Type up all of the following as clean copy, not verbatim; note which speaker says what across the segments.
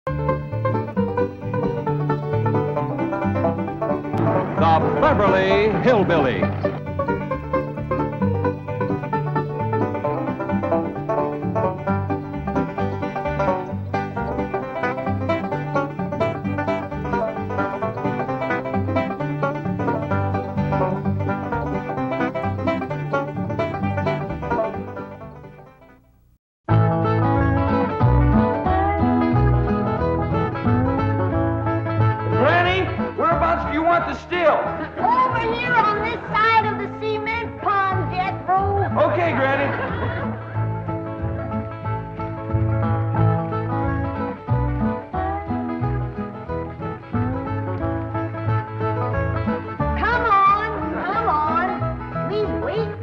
Speaker 1: The Beverly Hillbillies.
Speaker 2: Over here on this side of the cement pond, Jethro.
Speaker 1: Okay, Granny.
Speaker 2: Come on. We's waiting.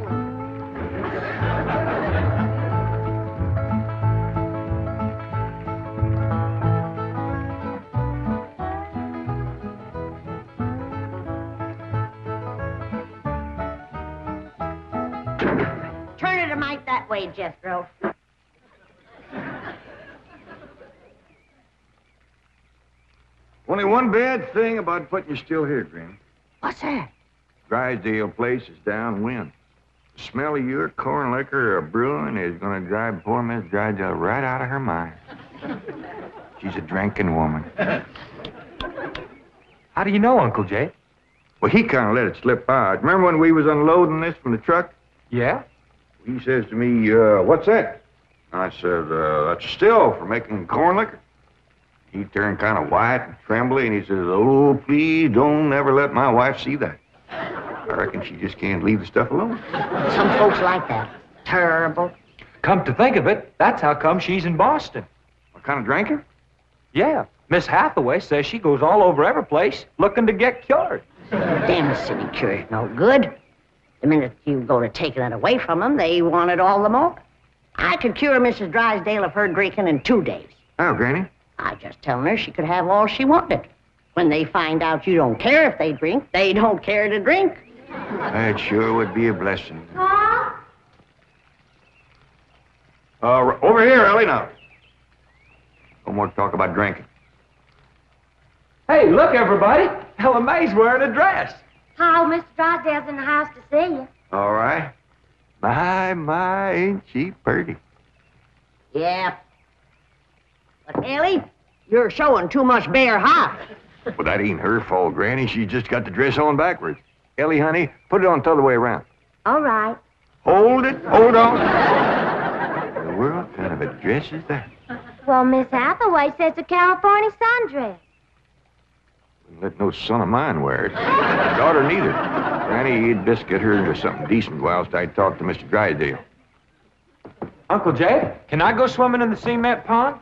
Speaker 2: Turn it a mite that way, Jethro.
Speaker 3: Only one bad thing about putting you still here, Granny.
Speaker 2: What's that?
Speaker 3: Drysdale place is downwind. The smell of your corn liquor brewing is going to drive poor Miss Drysdale right out of her mind. She's a drinking woman.
Speaker 1: How do you know, Uncle Jay?
Speaker 3: Well, he kind of let it slip out. Remember when we was unloading this from the truck?
Speaker 1: Yeah?
Speaker 3: He says to me, what's that? I said, that's a still for making corn liquor. He turned kind of white and trembly, and he says, oh, please don't ever let my wife see that. I reckon she just can't leave the stuff alone.
Speaker 2: Some folks like that. Terrible.
Speaker 1: Come to think of it, that's how come she's in Boston.
Speaker 3: What kind of drinker?
Speaker 1: Yeah. Miss Hathaway says she goes all over every place looking to get cured.
Speaker 2: Damn city cure's no good. The minute you go to taking it away from them, they want it all the more. I could cure Mrs. Drysdale of her drinking in 2 days.
Speaker 3: Oh, Granny.
Speaker 2: I just telling her she could have all she wanted. When they find out you don't care if they drink, they don't care to drink.
Speaker 3: That sure would be a blessing.
Speaker 2: Huh?
Speaker 3: Over here, Ellie, now. No more talk about drinking.
Speaker 1: Hey, look, everybody. Ella Mae's wearing a dress.
Speaker 4: How, Mr. Drysdale's in the house to see you.
Speaker 3: All right. My, ain't she pretty?
Speaker 2: Yeah. But, Ellie, you're showing too much bare hop.
Speaker 3: Well, that ain't her fault, Granny. She just got the dress on backwards. Ellie, honey, put it on the other way around.
Speaker 4: All right.
Speaker 3: Hold it. Hold on. What in the world kind of a dress is that?
Speaker 4: Well, Miss Hathaway says a California sundress.
Speaker 3: Wouldn't let no son of mine wear it. Daughter neither. Granny, you'd best get her into something decent whilst I talk to Mr. Drysdale.
Speaker 1: Uncle Jay, can I go swimming in the cement pond?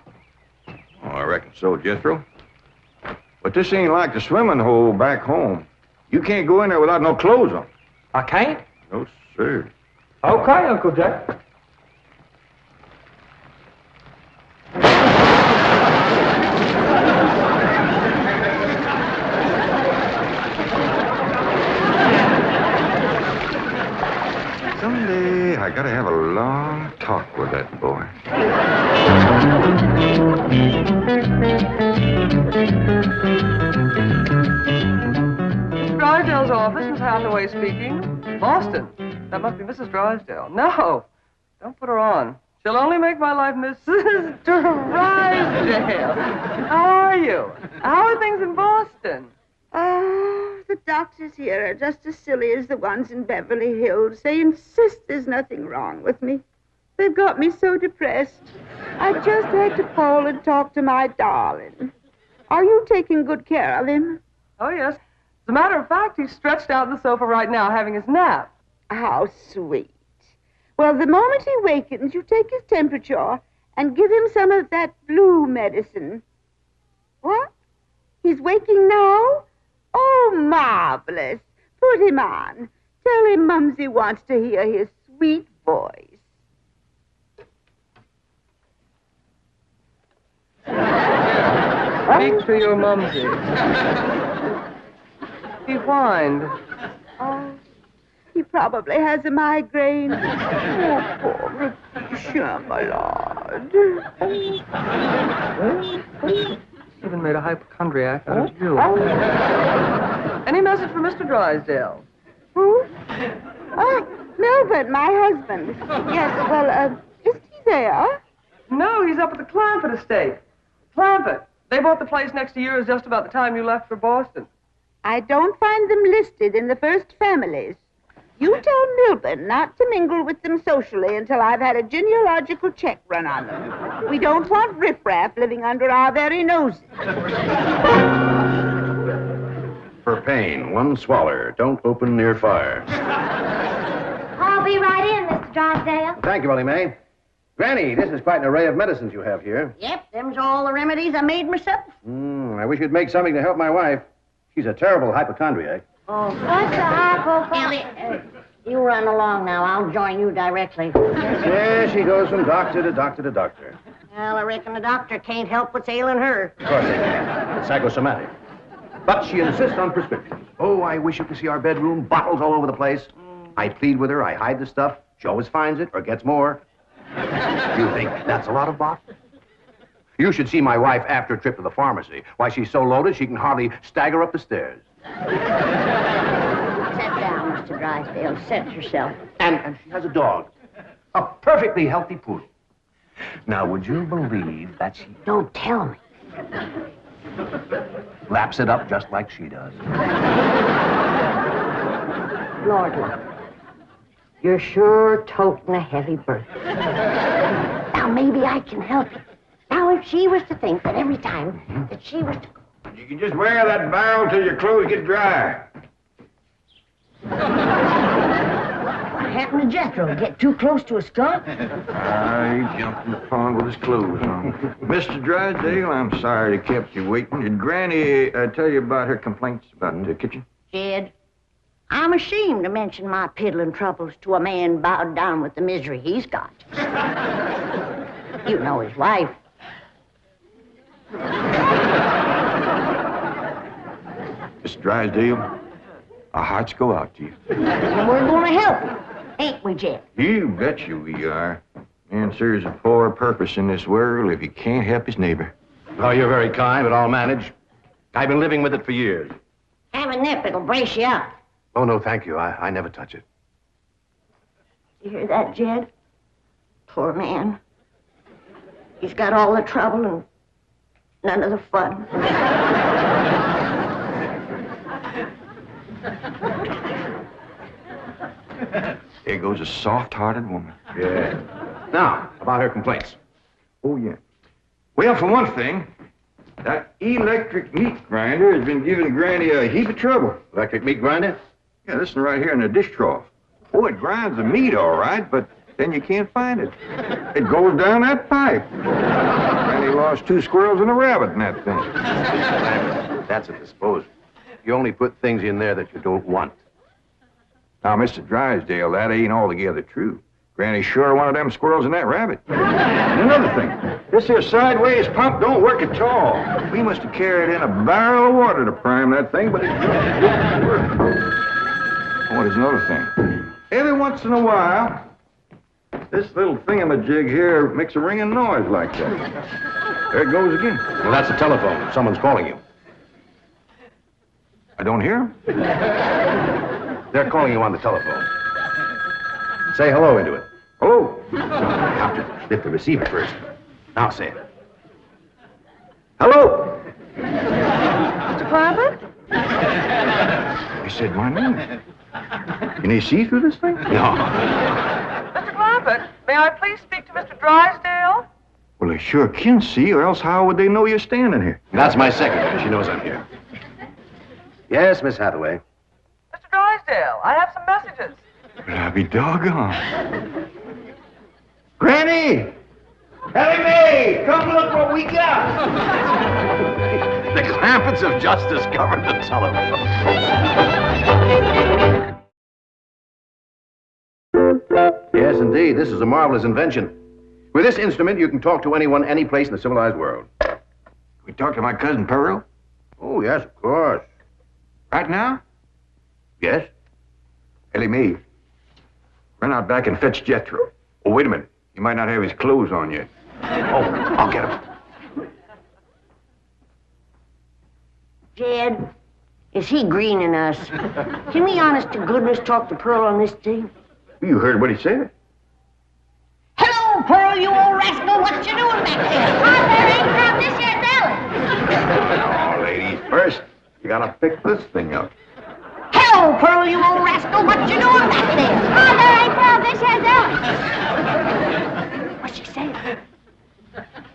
Speaker 3: Oh, I reckon so, Jethro. But this ain't like the swimming hole back home. You can't go in there without no clothes on.
Speaker 1: I can't?
Speaker 3: No, sir.
Speaker 1: Okay, Uncle Jay.
Speaker 3: Someday I gotta have a long talk with that boy.
Speaker 5: Mr. Drysdale's office, Miss Hathaway speaking. Boston. That must be Mrs. Drysdale. No, don't put her on. She'll only make my life Mrs. Drysdale. How are you? How are things in Boston?
Speaker 6: Oh, the doctors here are just as silly as the ones in Beverly Hills. They insist there's nothing wrong with me. They've got me so depressed. I just had to call and talk to my darling. Are you taking good care of him?
Speaker 5: Oh, yes. As a matter of fact, he's stretched out on the sofa right now having his nap.
Speaker 6: How sweet. Well, the moment he wakens, you take his temperature and give him some of that blue medicine. What? He's waking now? Oh, marvelous. Put him on. Tell him Mumsy wants to hear his sweet voice.
Speaker 5: Speak to your mumsy. He whined.
Speaker 6: Oh, he probably has a migraine. Oh, poor Patricia, my lord.
Speaker 5: even made a hypochondriac out of you. Any message for Mr. Drysdale?
Speaker 6: Who? Oh, Melvin, my husband. Yes, well, is he there?
Speaker 5: No, he's up at the Clampett estate. Clampett. They bought the place next to yours just about the time you left for Boston.
Speaker 6: I don't find them listed in the first families. You tell Milburn not to mingle with them socially until I've had a genealogical check run on them. We don't want riffraff living under our very noses.
Speaker 7: For pain, one swaller. Don't open near fire.
Speaker 4: I'll be right in, Mr. Drysdale.
Speaker 7: Thank you, Willie Mae. Granny, this is quite an array of medicines you have here.
Speaker 2: Yep, them's all the remedies I made myself.
Speaker 7: I wish you'd make something to help my wife. She's a terrible hypochondriac.
Speaker 2: Oh,
Speaker 4: What's the hypochondriac?
Speaker 2: Ellie, you run along now. I'll join you directly.
Speaker 7: Yeah, she goes from doctor to doctor to doctor.
Speaker 2: Well, I reckon the doctor can't help what's ailing her.
Speaker 7: Of course they can. It's psychosomatic. But she insists on prescriptions. Oh, I wish you could see our bedroom. Bottles all over the place. I plead with her. I hide the stuff. She always finds it or gets more. You think that's a lot of bottles? You should see my wife after a trip to the pharmacy. Why, she's so loaded she can hardly stagger up the stairs.
Speaker 2: Sit down, Mr. Drysdale. Sit yourself.
Speaker 7: And she has a dog. A perfectly healthy poodle. Now, would you believe that she
Speaker 2: Don't tell me.
Speaker 7: laps it up just like she does?
Speaker 2: Lord, look. You're sure toting a heavy burden. Now, maybe I can help you. Now, if she was to think that every time that she was to...
Speaker 3: You can just wear that barrel till your clothes get dry.
Speaker 2: What happened to Jethro? Get too close to a skunk?
Speaker 3: He jumped in the pond with his clothes on. Mr. Drysdale, I'm sorry to kept you waiting. Did Granny tell you about her complaints about the kitchen?
Speaker 2: Jed, I'm ashamed to mention my piddling troubles to a man bowed down with the misery he's got. You know his wife.
Speaker 3: Mr. Drysdale, our hearts go out to you.
Speaker 2: And we're going to help you, ain't we, Jed?
Speaker 3: You betcha we are. Man serves a poor purpose in this world if he can't help his neighbor.
Speaker 7: Oh, you're very kind, but I'll manage. I've been living with it for years.
Speaker 2: Have a nip, it'll brace you up.
Speaker 7: Oh, no, thank you. I never touch it.
Speaker 2: You hear that, Jed? Poor man. He's got all the trouble and none of the fun.
Speaker 3: There goes a soft-hearted woman.
Speaker 7: Yeah. Now, about her complaints.
Speaker 3: Oh, yeah. Well, for one thing, that electric meat grinder has been giving Granny a heap of trouble.
Speaker 7: Electric meat grinder?
Speaker 3: Yeah, listen right here in the dish trough. Oh, it grinds the meat all right, but then you can't find it. It goes down that pipe. Granny lost 2 squirrels and a rabbit in that thing.
Speaker 7: That's a disposal. You only put things in there that you don't want.
Speaker 3: Now, Mr. Drysdale, that ain't altogether true. Granny sure one of them squirrels and that rabbit. And another thing, this here sideways pump don't work at all. We must have carried in a barrel of water to prime that thing, but it doesn't work. Oh, there's another thing. Every once in a while, this little thingamajig here makes a ringing noise like that. There it goes again.
Speaker 7: Well, that's the telephone. Someone's calling you.
Speaker 3: I don't hear him.
Speaker 7: They're calling you on the telephone. Say hello into it.
Speaker 3: Hello.
Speaker 7: You have to lift the receiver first. Now say it.
Speaker 3: Hello.
Speaker 5: Mr. Clampett?
Speaker 3: He said my name. Can he see through this thing?
Speaker 7: No.
Speaker 5: Mr. Clampett, may I please speak to Mr. Drysdale?
Speaker 3: Well, they sure can see, or else how would they know you're standing here?
Speaker 7: That's my secretary. She knows I'm here. Yes, Miss Hathaway.
Speaker 5: Mr. Drysdale, I have some messages.
Speaker 3: Well, I'll be doggone. Granny! Ellie Mae! Come look what we got!
Speaker 7: The Clampetts have just discovered the telephone. Yes, indeed. This is a marvelous invention. With this instrument, you can talk to anyone, any place in the civilized world.
Speaker 3: Can we talk to my cousin Pearl?
Speaker 7: Oh, yes, of course.
Speaker 3: Right now?
Speaker 7: Yes?
Speaker 3: Ellie Mae, run out back and fetch Jethro. Oh, wait a minute. You might not have his clothes on yet.
Speaker 7: Oh, I'll get him.
Speaker 2: Jed, is he greening us? Can we honest to goodness talk to Pearl on this team?
Speaker 3: You heard what he said.
Speaker 2: Hello, Pearl, you old rascal. What you doing back there?
Speaker 4: Oh, there ain't Pearl. This here's Ellen.
Speaker 3: Oh, ladies first. You gotta pick this thing up.
Speaker 2: Hello, Pearl, you old rascal. What you doing back there?
Speaker 4: Oh, there ain't Pearl. This here's Ellen.
Speaker 2: What's she saying?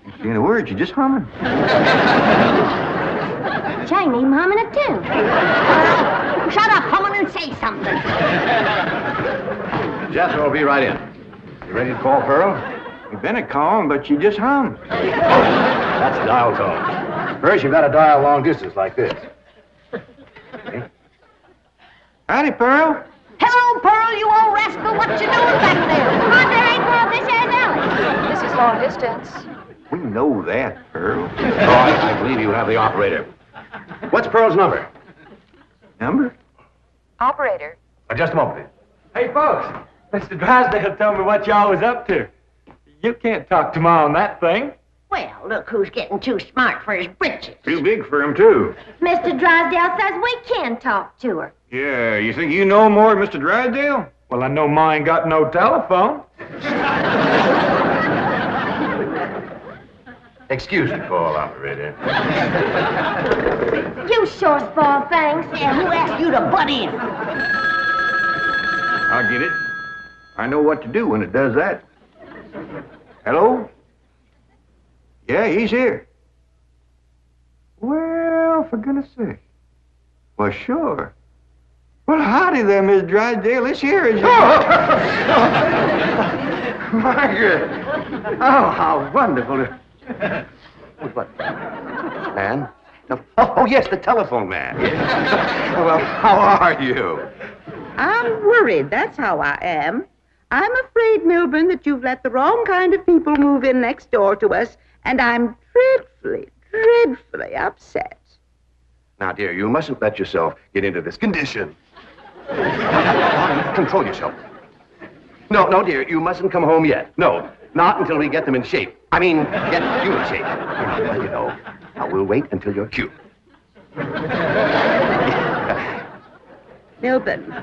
Speaker 3: You saying a word, you just humming.
Speaker 4: Jamie, humming a tune.
Speaker 2: Shut up, humming, and say something.
Speaker 7: Jethro will be right in. You ready to call Pearl?
Speaker 3: You've been a calm, but you just hum.
Speaker 7: That's dial tone. First, you've got to dial long distance like this. Okay.
Speaker 3: Howdy, Pearl.
Speaker 2: Hello, Pearl, you old rascal. What you doing back there?
Speaker 4: Oh, there ain't Pearl. This here's Ellen.
Speaker 5: This is long distance.
Speaker 3: We know that, Pearl.
Speaker 7: Oh, I believe you have the operator. What's Pearl's number?
Speaker 3: Number?
Speaker 5: Operator.
Speaker 7: Just a moment, please.
Speaker 1: Hey, folks. Mr. Drysdale told me what y'all was up to. You can't talk to Ma on that thing.
Speaker 2: Well, look who's getting too smart for his britches.
Speaker 3: Too big for him, too.
Speaker 4: Mr. Drysdale says we can talk to her.
Speaker 3: Yeah, you think you know more than Mr. Drysdale?
Speaker 1: Well, I know Ma ain't got no telephone.
Speaker 7: Excuse me, call operator.
Speaker 4: You sure spoil things.
Speaker 2: Yeah, who asked you to butt in?
Speaker 3: I'll get it. I know what to do when it does that. Hello? Yeah, he's here. Well, for goodness sake. Well, sure. Well, howdy there, Miss Drysdale. This here is your...
Speaker 7: Margaret! Oh, how wonderful. What? Man? No. Oh, yes, the telephone man. Well, how are you?
Speaker 6: I'm worried, that's how I am. I'm afraid, Milburn, that you've let the wrong kind of people move in next door to us, and I'm dreadfully upset.
Speaker 7: Now, dear, you mustn't let yourself get into this condition. Control yourself. No, dear, you mustn't come home yet. No, not until we get them in shape. I mean, get you in shape. You know, now we'll wait until you're cute.
Speaker 6: Milburn,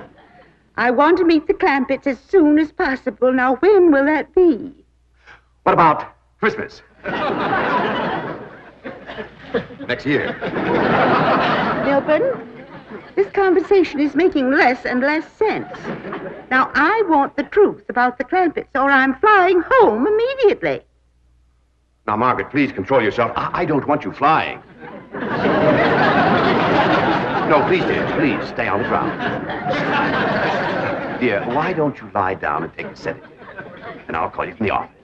Speaker 6: I want to meet the Clampetts as soon as possible. Now, when will that be?
Speaker 7: What about Christmas? Next year.
Speaker 6: Milburn, this conversation is making less and less sense. Now, I want the truth about the Clampetts, or I'm flying home immediately.
Speaker 7: Now, Margaret, please control yourself. I don't want you flying. No, please, dear, please, stay on the ground. Dear, why don't you lie down and take a sedative? And I'll call you from the office.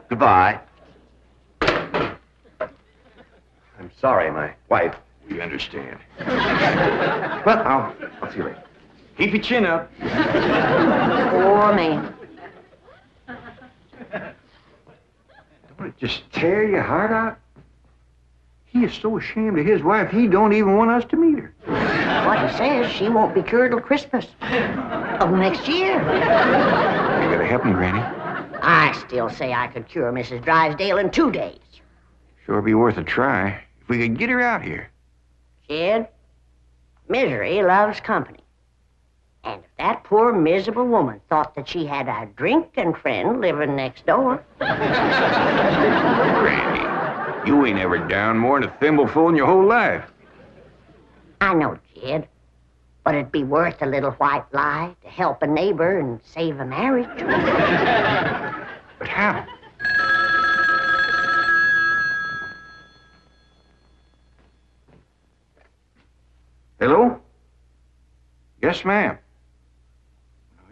Speaker 7: Goodbye. I'm sorry, my wife.
Speaker 3: We understand.
Speaker 7: Well, I'll see you later.
Speaker 3: Keep your chin up.
Speaker 2: Poor man.
Speaker 3: Don't it just tear your heart out? He is so ashamed of his wife, he don't even want us to meet her.
Speaker 2: What he says, she won't be cured till Christmas of next year.
Speaker 3: You gotta help me, Granny.
Speaker 2: I still say I could cure Mrs. Drysdale in 2 days.
Speaker 3: Sure be worth a try. If we could get her out here.
Speaker 2: Kid, misery loves company. And if that poor, miserable woman thought that she had a drinking friend living next door...
Speaker 3: Granny, you ain't ever down more than a thimbleful in your whole life.
Speaker 2: I know, kid, but it'd be worth a little white lie to help a neighbor and save a marriage.
Speaker 3: But how? Hello? Yes, ma'am.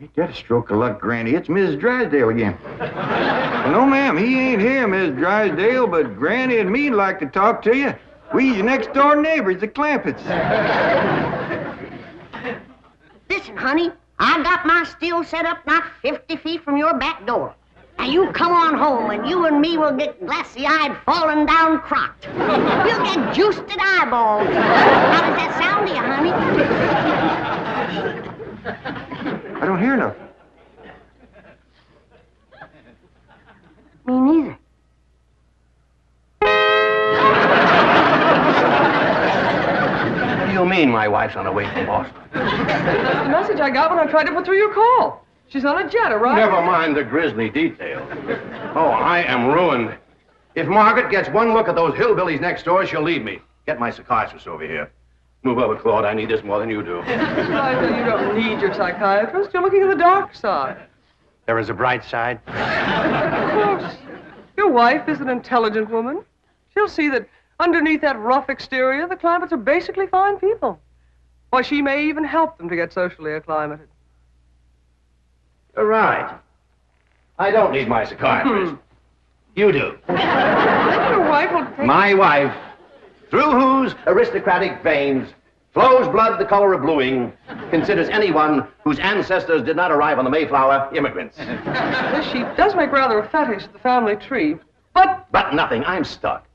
Speaker 3: Ain't that a stroke of luck, Granny? It's Mrs. Drysdale again. Well, no, ma'am, he ain't here, Mrs. Drysdale, but Granny and me'd like to talk to you. We your next-door neighbors, the Clampetts.
Speaker 2: Listen, honey, I got my still set up not 50 feet from your back door. Now, you come on home, and you and me will get glassy-eyed, falling down crocked. We'll get juiced at eyeballs. How does that sound to you, honey?
Speaker 3: I don't hear nothing.
Speaker 2: Me neither.
Speaker 7: you mean my wife's on her way from Boston?
Speaker 5: That's the message I got when I tried to put through your call. She's on a jet, right?
Speaker 7: Never mind the grisly details. Oh, I am ruined. If Margaret gets one look at those hillbillies next door, she'll leave me. Get my psychiatrist over here. Move over, Claude. I need this more than you do.
Speaker 5: Drysdale, you don't need your psychiatrist. You're looking at the dark side.
Speaker 7: There is a bright side.
Speaker 5: Of course. Your wife is an intelligent woman. She'll see that underneath that rough exterior, the Clampetts are basically fine people. Why, she may even help them to get socially acclimated.
Speaker 7: You're right. I don't need my psychiatrist. You do.
Speaker 5: Your wife will take...
Speaker 7: My wife, through whose aristocratic veins flows blood the color of bluing, considers anyone whose ancestors did not arrive on the Mayflower immigrants.
Speaker 5: She does make rather a fetish at the family tree, but...
Speaker 7: But nothing. I'm stuck.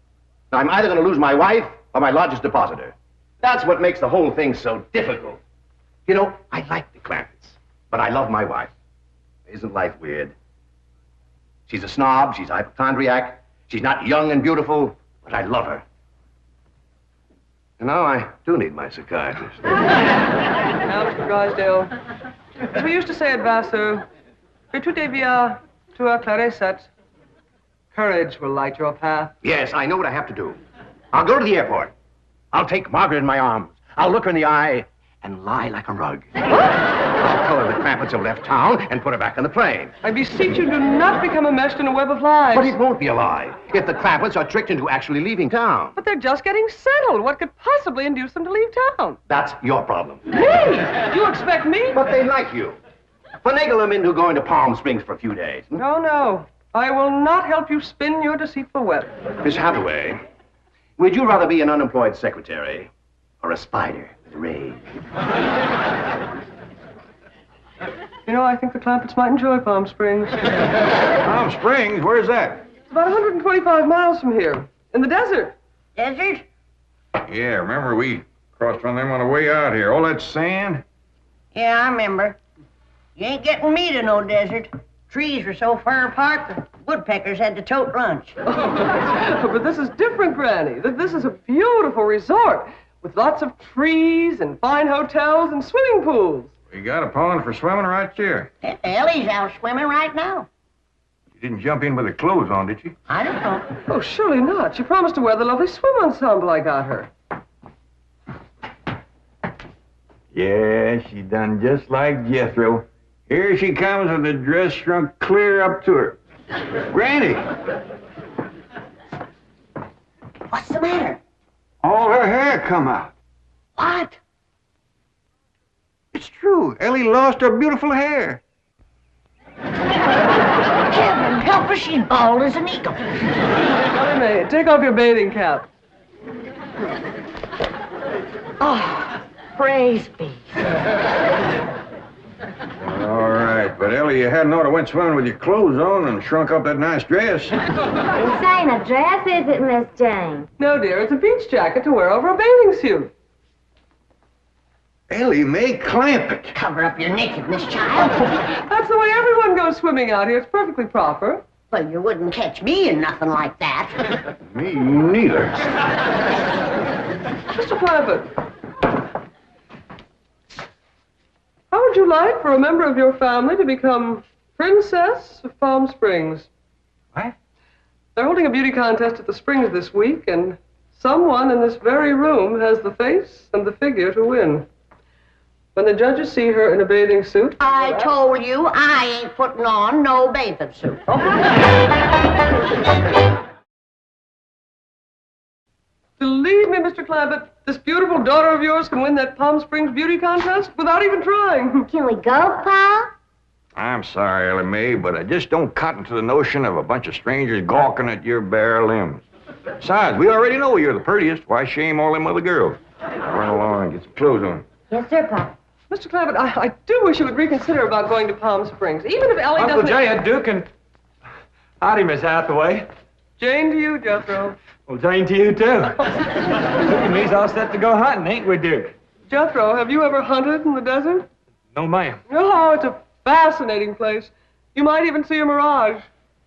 Speaker 7: I'm either going to lose my wife or my largest depositor. That's what makes the whole thing so difficult. You know, I like the Clampetts, but I love my wife. Isn't life weird? She's a snob, she's a hypochondriac, she's not young and beautiful, but I love her. And now I do need my psychiatrist.
Speaker 5: Now, Mr. Drysdale, as we used to say at Vassar, que tout devient tout éclaircit. Courage will light your path.
Speaker 7: Yes, I know what I have to do. I'll go to the airport. I'll take Margaret in my arms. I'll look her in the eye and lie like a rug. I'll tell her the Clampetts have left town and put her back on the plane.
Speaker 5: I beseech you, do not become enmeshed in a web of lies.
Speaker 7: But it won't be a lie if the Clampetts are tricked into actually leaving town.
Speaker 5: But they're just getting settled. What could possibly induce them to leave town?
Speaker 7: That's your problem.
Speaker 5: Me? You expect me?
Speaker 7: But they like you. Finagle them into going to Palm Springs for a few days.
Speaker 5: No, no. I will not help you spin your deceitful web.
Speaker 7: Miss Hathaway, would you rather be an unemployed secretary or a spider with a rage?
Speaker 5: You know, I think the Clampetts might enjoy Palm Springs.
Speaker 3: Palm Springs? Where's that?
Speaker 5: It's about 125 miles from here, in the desert.
Speaker 2: Desert?
Speaker 3: Yeah, remember we crossed from them on the way out here. All that sand?
Speaker 2: Yeah, I remember. You ain't getting me to no desert. Trees were so far apart, the woodpeckers had to tote lunch.
Speaker 5: But this is different, Granny. This is a beautiful resort with lots of trees and fine hotels and swimming pools.
Speaker 3: We got a pond for swimming right here.
Speaker 2: Ellie's out swimming right now.
Speaker 3: You didn't jump in with her clothes on, did you?
Speaker 2: I don't know.
Speaker 5: Oh, surely not. She promised to wear the lovely swim ensemble I got her.
Speaker 1: Yeah, she done just like Jethro. Here she comes with the dress shrunk clear up to her. Granny!
Speaker 2: What's the matter?
Speaker 1: All her hair come out.
Speaker 2: What?
Speaker 1: It's true. Ellie lost her beautiful hair.
Speaker 2: Heaven help her, she's bald as an eagle.
Speaker 5: Ellie Mae, take off your bathing cap.
Speaker 2: Oh, praise be.
Speaker 3: All right, but Ellie, you hadn't ought to went swimming with your clothes on and shrunk up that nice dress.
Speaker 4: This ain't a dress, is it, Miss Jane?
Speaker 5: No, dear, it's a beach jacket to wear over a bathing suit.
Speaker 3: Ellie Mae Clampett.
Speaker 2: Cover up your nakedness, child.
Speaker 5: That's the way everyone goes swimming out here. It's perfectly proper.
Speaker 2: Well, you wouldn't catch me in nothing like that.
Speaker 3: Me neither.
Speaker 5: Mr. Clampett, how would you like for a member of your family to become Princess of Palm Springs?
Speaker 1: What?
Speaker 5: They're holding a beauty contest at the Springs this week, and someone in this very room has the face and the figure to win. When the judges see her in a bathing suit...
Speaker 2: I told you I ain't putting on no bathing suit.
Speaker 5: Believe me, Mr. Clampett, this beautiful daughter of yours can win that Palm Springs beauty contest without even trying.
Speaker 4: Can we go, Pa?
Speaker 3: I'm sorry, Ellie Mae, but I just don't cotton to the notion of a bunch of strangers gawking at your bare limbs. Besides, we already know you're the prettiest. Why shame all them other girls? Run along and get some clothes on.
Speaker 4: Yes, sir, Pa.
Speaker 5: Mr. Clampett, I do wish you would reconsider about going to Palm Springs, even if Ellie
Speaker 1: Uncle
Speaker 5: doesn't...
Speaker 1: Jay, Duke, and... Howdy, Miss Hathaway.
Speaker 5: Jane to you, Jethro.
Speaker 1: Well, Jane to you, too. Duke and me's all set to go hunting, ain't we, Duke?
Speaker 5: Jethro, have you ever hunted in the desert?
Speaker 1: No, ma'am.
Speaker 5: Oh, it's a fascinating place. You might even see a mirage.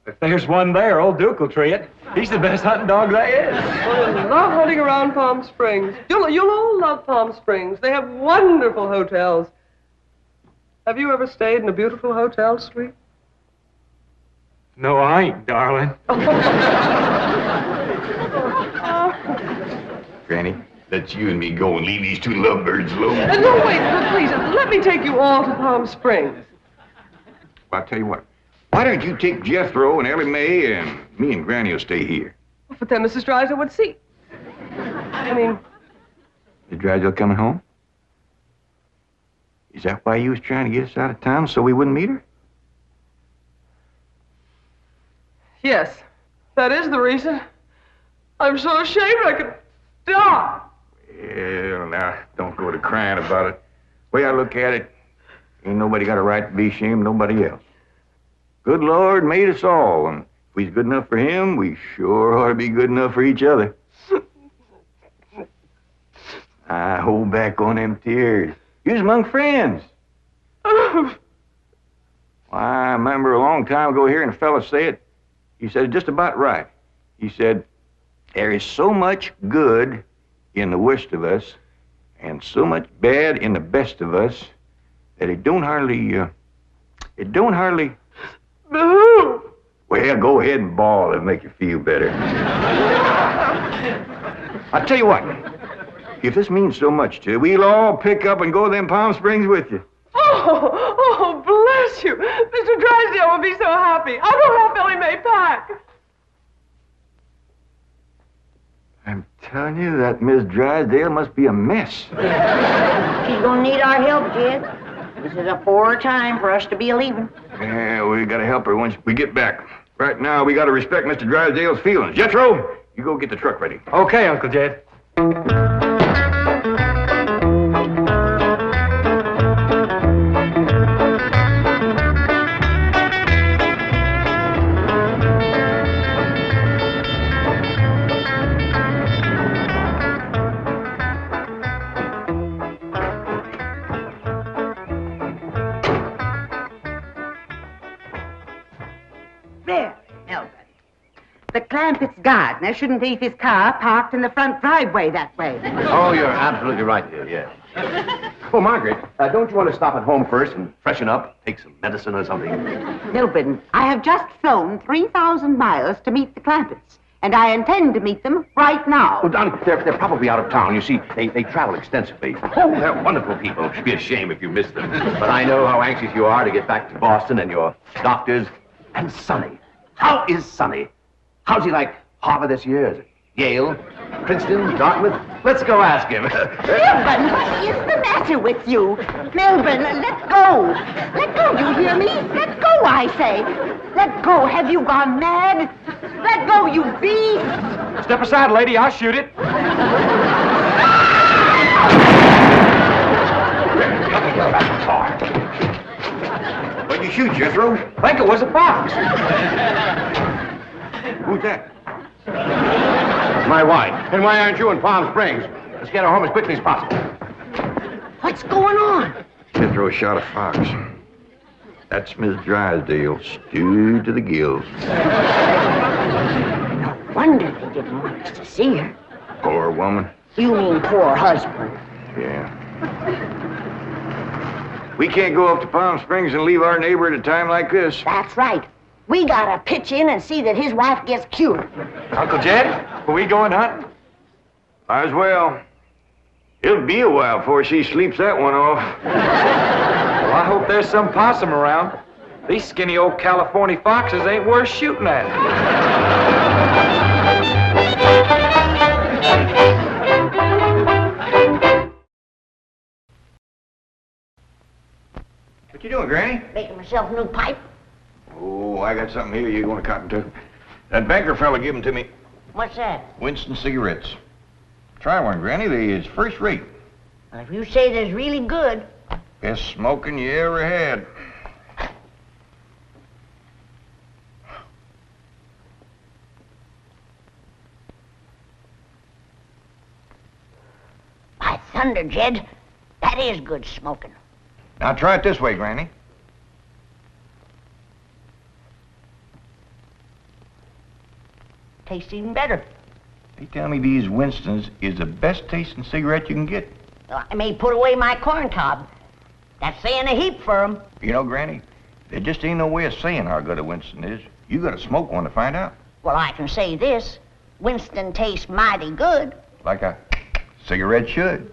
Speaker 8: If there's one there, old Duke will tree it. He's the best hunting dog there is.
Speaker 5: Well, I love hunting around Palm Springs. You'll all love Palm Springs. They have wonderful hotels. Have you ever stayed in a beautiful hotel suite?
Speaker 8: No, I ain't, darling.
Speaker 3: Granny, let's you and me go and leave these two lovebirds alone.
Speaker 5: No, wait, please, let me take you all to Palm Springs.
Speaker 3: Well, I'll tell you what. Why don't you take Jethro and Ellie Mae, and me and Granny will stay here.
Speaker 5: But then Mrs. Drysdale would see. I mean...
Speaker 3: Is Drysdale coming home? Is that why you was trying to get us out of town so we wouldn't meet her?
Speaker 5: Yes, that is the reason. I'm so ashamed I could die.
Speaker 3: Well, now, don't go to crying about it. The way I look at it, ain't nobody got a right to be ashamed of nobody else. Good Lord made us all, and if we's good enough for him, we sure ought to be good enough for each other. I hold back on them tears. You was among friends. Why, I remember a long time ago hearing a fella say it. He said it just about right. He said, there is so much good in the worst of us and so much bad in the best of us that it don't hardly...
Speaker 5: Boo!
Speaker 3: Well, go ahead and bawl. It'll make you feel better. I'll tell you what. If this means so much to you, we'll all pick up and go to them Palm Springs with you.
Speaker 5: Oh, bless you. Mr. Drysdale will be so happy. I'll go help Ellie Mae pack.
Speaker 3: I'm telling you, that Miss Drysdale must be a mess.
Speaker 2: She's gonna need our help, Jed. This is a poor time for us to be a-leaving.
Speaker 3: Yeah, we gotta help her once we get back. Right now, we gotta respect Mr. Drysdale's feelings. Jethro, you go get the truck ready.
Speaker 8: Okay, Uncle Jed.
Speaker 6: The Clampetts' gardener shouldn't leave his car parked in the front driveway that way.
Speaker 7: Oh, you're absolutely right, dear, yes. Oh, Margaret, don't you want to stop at home first and freshen up? Take some medicine or something?
Speaker 6: Milburn, I have just flown 3,000 miles to meet the Clampetts, and I intend to meet them right now.
Speaker 7: Oh, Donnie, they're probably out of town. You see, they travel extensively. Oh, they're wonderful people. It'd be a shame if you missed them. But I know how anxious you are to get back to Boston and your doctors. And Sonny. How is Sonny? How's he like Harvard this year? Is it Yale, Princeton, Dartmouth? Let's go ask him.
Speaker 6: Milburn, what is the matter with you? Milburn, let go. Let go, you hear me? Let go, I say. Let go. Have you gone mad? Let go, you beast.
Speaker 8: Step aside, lady. I'll shoot it.
Speaker 3: What'd you shoot, Jethro?
Speaker 8: I think it was a fox.
Speaker 3: Who's that?
Speaker 7: My wife. And why aren't you in Palm Springs? Let's get her home as quickly as possible.
Speaker 2: What's going on?
Speaker 3: Jethro shot a fox. That's Miss Drysdale, stewed to the gills.
Speaker 2: No wonder they didn't want us to see her.
Speaker 3: Poor woman.
Speaker 2: You mean poor husband.
Speaker 3: Yeah. We can't go up to Palm Springs and leave our neighbor at a time like this.
Speaker 2: That's right. We gotta pitch in and see that his wife gets cured.
Speaker 8: Uncle Jed, are we going hunting?
Speaker 3: Might as well. It'll be a while before she sleeps that one off.
Speaker 8: Well, I hope there's some possum around. These skinny old California foxes ain't worth shooting at.
Speaker 3: What you doing, Granny?
Speaker 2: Making myself a new pipe.
Speaker 3: Oh, I got something here you want to cotton to. That banker fella gave them to me.
Speaker 2: What's that?
Speaker 3: Winston cigarettes. Try one, Granny. They is first rate.
Speaker 2: Well, if you say they're really good.
Speaker 3: Best smoking you ever had.
Speaker 2: By thunder, Jed, that is good smoking.
Speaker 3: Now try it this way, Granny.
Speaker 2: tastes even better.
Speaker 3: They tell me these Winstons is the best tasting cigarette you can get.
Speaker 2: Well, I may put away my corn cob. That's saying a heap for 'em.
Speaker 3: You know, Granny, there just ain't no way of saying how good a Winston is. You gotta smoke one to find out.
Speaker 2: Well, I can say this. Winston tastes mighty good.
Speaker 3: Like a cigarette should.